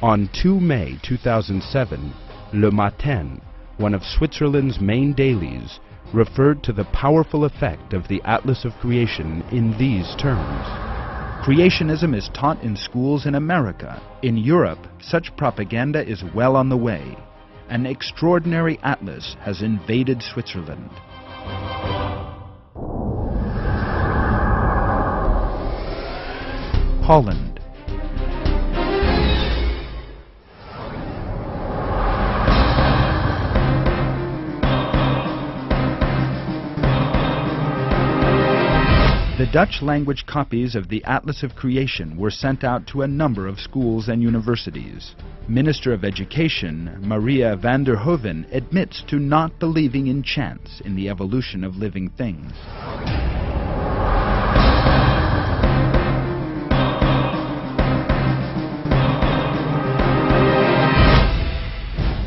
On 2 May 2007, Le Matin, one of Switzerland's main dailies, referred to the powerful effect of the Atlas of Creation in these terms. Creationism is taught in schools in America. In Europe, such propaganda is well on the way. An extraordinary atlas has invaded Switzerland. Holland. The Dutch-language copies of the Atlas of Creation were sent out to a number of schools and universities. Minister of Education, Maria van der Hoeven, admits to not believing in chance in the evolution of living things.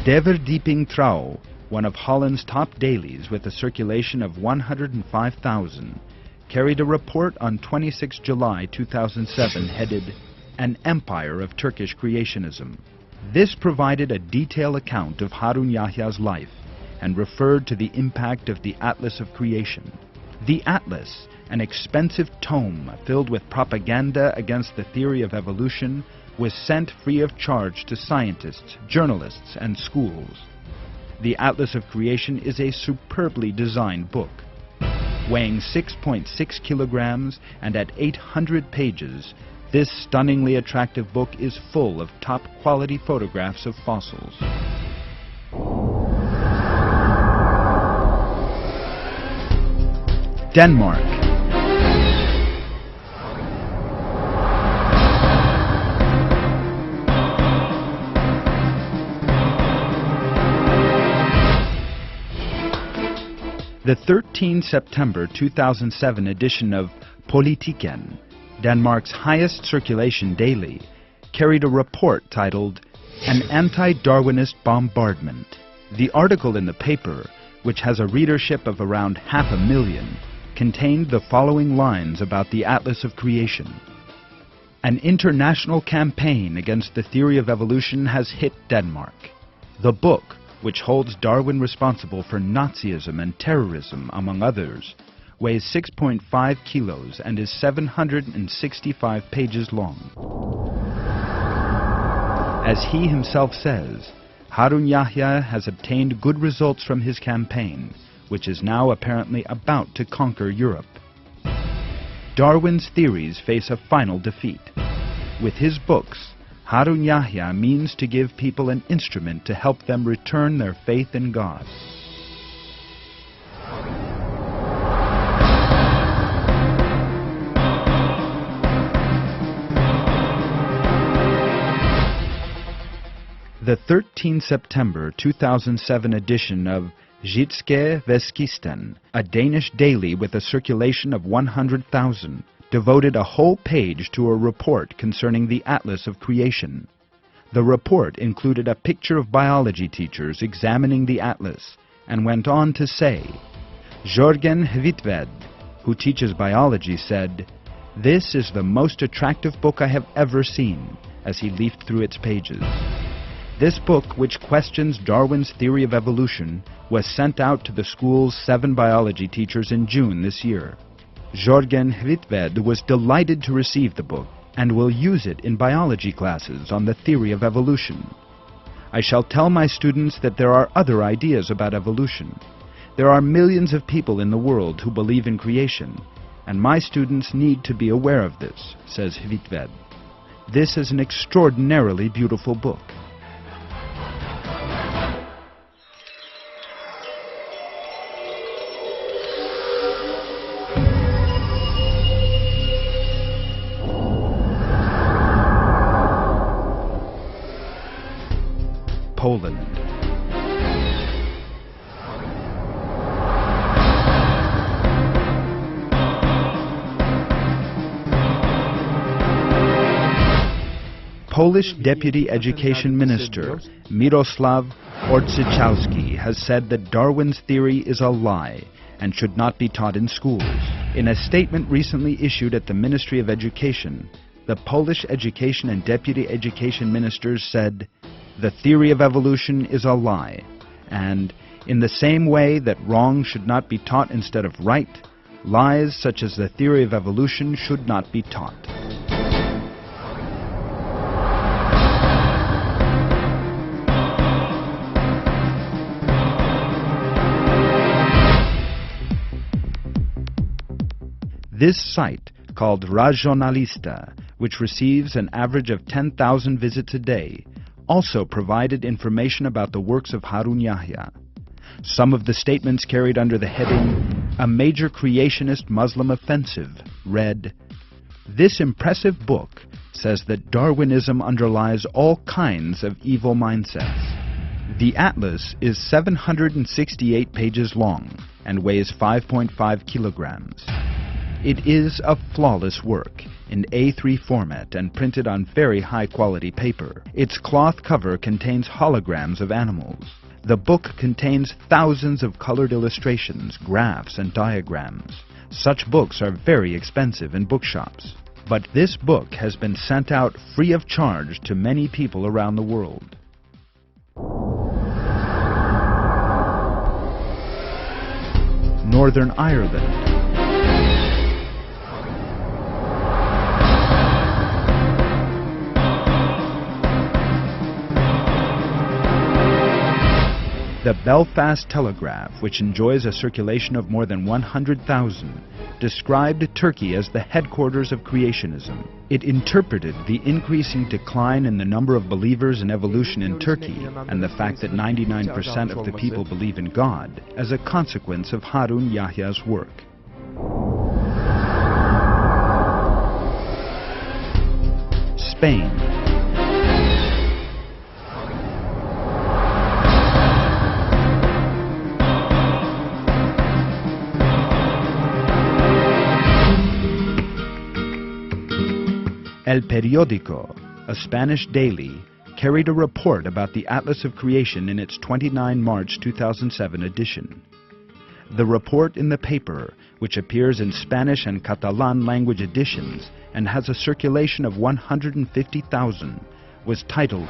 De Verdieping Trouw, one of Holland's top dailies with a circulation of 105,000, carried a report on 26 July 2007 headed An Empire of Turkish Creationism. This provided a detailed account of Harun Yahya's life and referred to the impact of the Atlas of Creation. The Atlas, an expensive tome filled with propaganda against the theory of evolution, was sent free of charge to scientists, journalists, and schools. The Atlas of Creation is a superbly designed book. Weighing 6.6 kilograms and at 800 pages, this stunningly attractive book is full of top-quality photographs of fossils. Denmark. The 13 September 2007 edition of Politiken, Denmark's highest circulation daily, carried a report titled An Anti-Darwinist Bombardment. The article in the paper, which has a readership of around 500,000, contained the following lines about the Atlas of Creation. An international campaign against the theory of evolution has hit Denmark. The book, which holds Darwin responsible for Nazism and terrorism, among others, weighs 6.5 kilos and is 765 pages long. As he himself says, Harun Yahya has obtained good results from his campaign, which is now apparently about to conquer Europe. Darwin's theories face a final defeat. With his books, Harun Yahya means to give people an instrument to help them return their faith in God. The 13 September 2007 edition of Jyske Veskisten, a Danish daily with a circulation of 100,000, devoted a whole page to a report concerning the Atlas of Creation. The report included a picture of biology teachers examining the Atlas and went on to say, Jørgen Hvitved, who teaches biology, said, "This is the most attractive book I have ever seen," as he leafed through its pages. This book, which questions Darwin's theory of evolution, was sent out to the school's 7 biology teachers in June this year. Jørgen Hvitved was delighted to receive the book and will use it in biology classes on the theory of evolution. I shall tell my students that there are other ideas about evolution. There are millions of people in the world who believe in creation, and my students need to be aware of this, says Hvitved. This is an extraordinarily beautiful book. Poland. Polish Deputy Education Minister Mirosław Orczychowski has said that Darwin's theory is a lie and should not be taught in schools. In a statement recently issued at the Ministry of Education, the Polish education and deputy education ministers said, "The theory of evolution is a lie," and in the same way that wrong should not be taught instead of right, lies such as the theory of evolution should not be taught. This site, called Regionalista, which receives an average of 10,000 visits a day, also provided information about the works of Harun Yahya. Some of the statements carried under the heading, "A Major Creationist Muslim Offensive," read, "This impressive book says that Darwinism underlies all kinds of evil mindsets." The atlas is 768 pages long and weighs 5.5 kilograms. It is a flawless work in A3 format and printed on very high-quality paper. Its cloth cover contains holograms of animals. The book contains thousands of colored illustrations, graphs, and diagrams. Such books are very expensive in bookshops. But this book has been sent out free of charge to many people around the world. Northern Ireland. The Belfast Telegraph, which enjoys a circulation of more than 100,000, described Turkey as the headquarters of creationism. It interpreted the increasing decline in the number of believers in evolution in Turkey and the fact that 99% of the people believe in God as a consequence of Harun Yahya's work. Spain. El Periódico, a Spanish daily, carried a report about the Atlas of Creation in its 29 March 2007 edition. The report in the paper, which appears in Spanish and Catalan language editions and has a circulation of 150,000, was titled,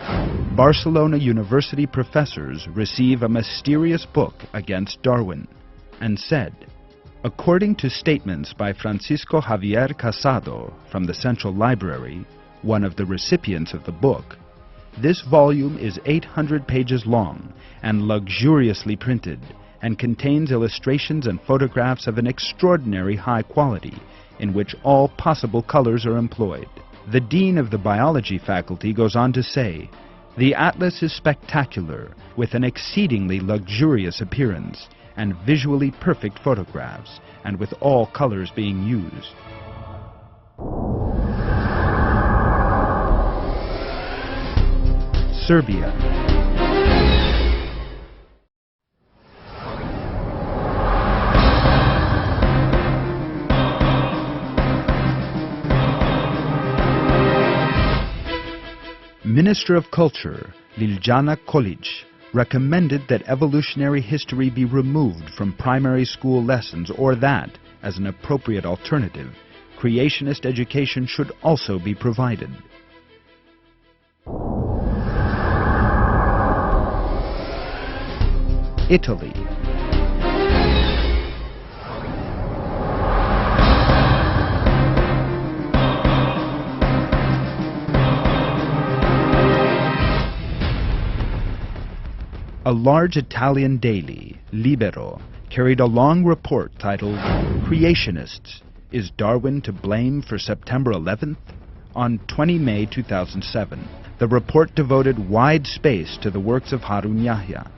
"Barcelona University Professors Receive a Mysterious Book Against Darwin," and said, "According to statements by Francisco Javier Casado from the Central Library, one of the recipients of the book, this volume is 800 pages long and luxuriously printed and contains illustrations and photographs of an extraordinary high quality in which all possible colors are employed." The dean of the biology faculty goes on to say, "The atlas is spectacular with an exceedingly luxurious appearance and visually perfect photographs, and with all colors being used." Serbia. Minister of Culture, Liljana Kolic, recommended that evolutionary history be removed from primary school lessons, or that, as an appropriate alternative, creationist education should also be provided. Italy. A large Italian daily, Libero, carried a long report titled, "Creationists, Is Darwin to Blame for September 11th?" on 20 May 2007. The report devoted wide space to the works of Harun Yahya.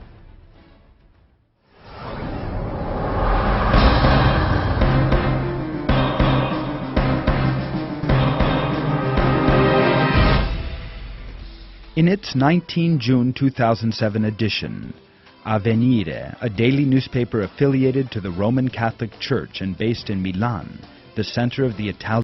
In its 19 June 2007 edition, Avvenire, a daily newspaper affiliated to the Roman Catholic Church and based in Milan, the center of the Italian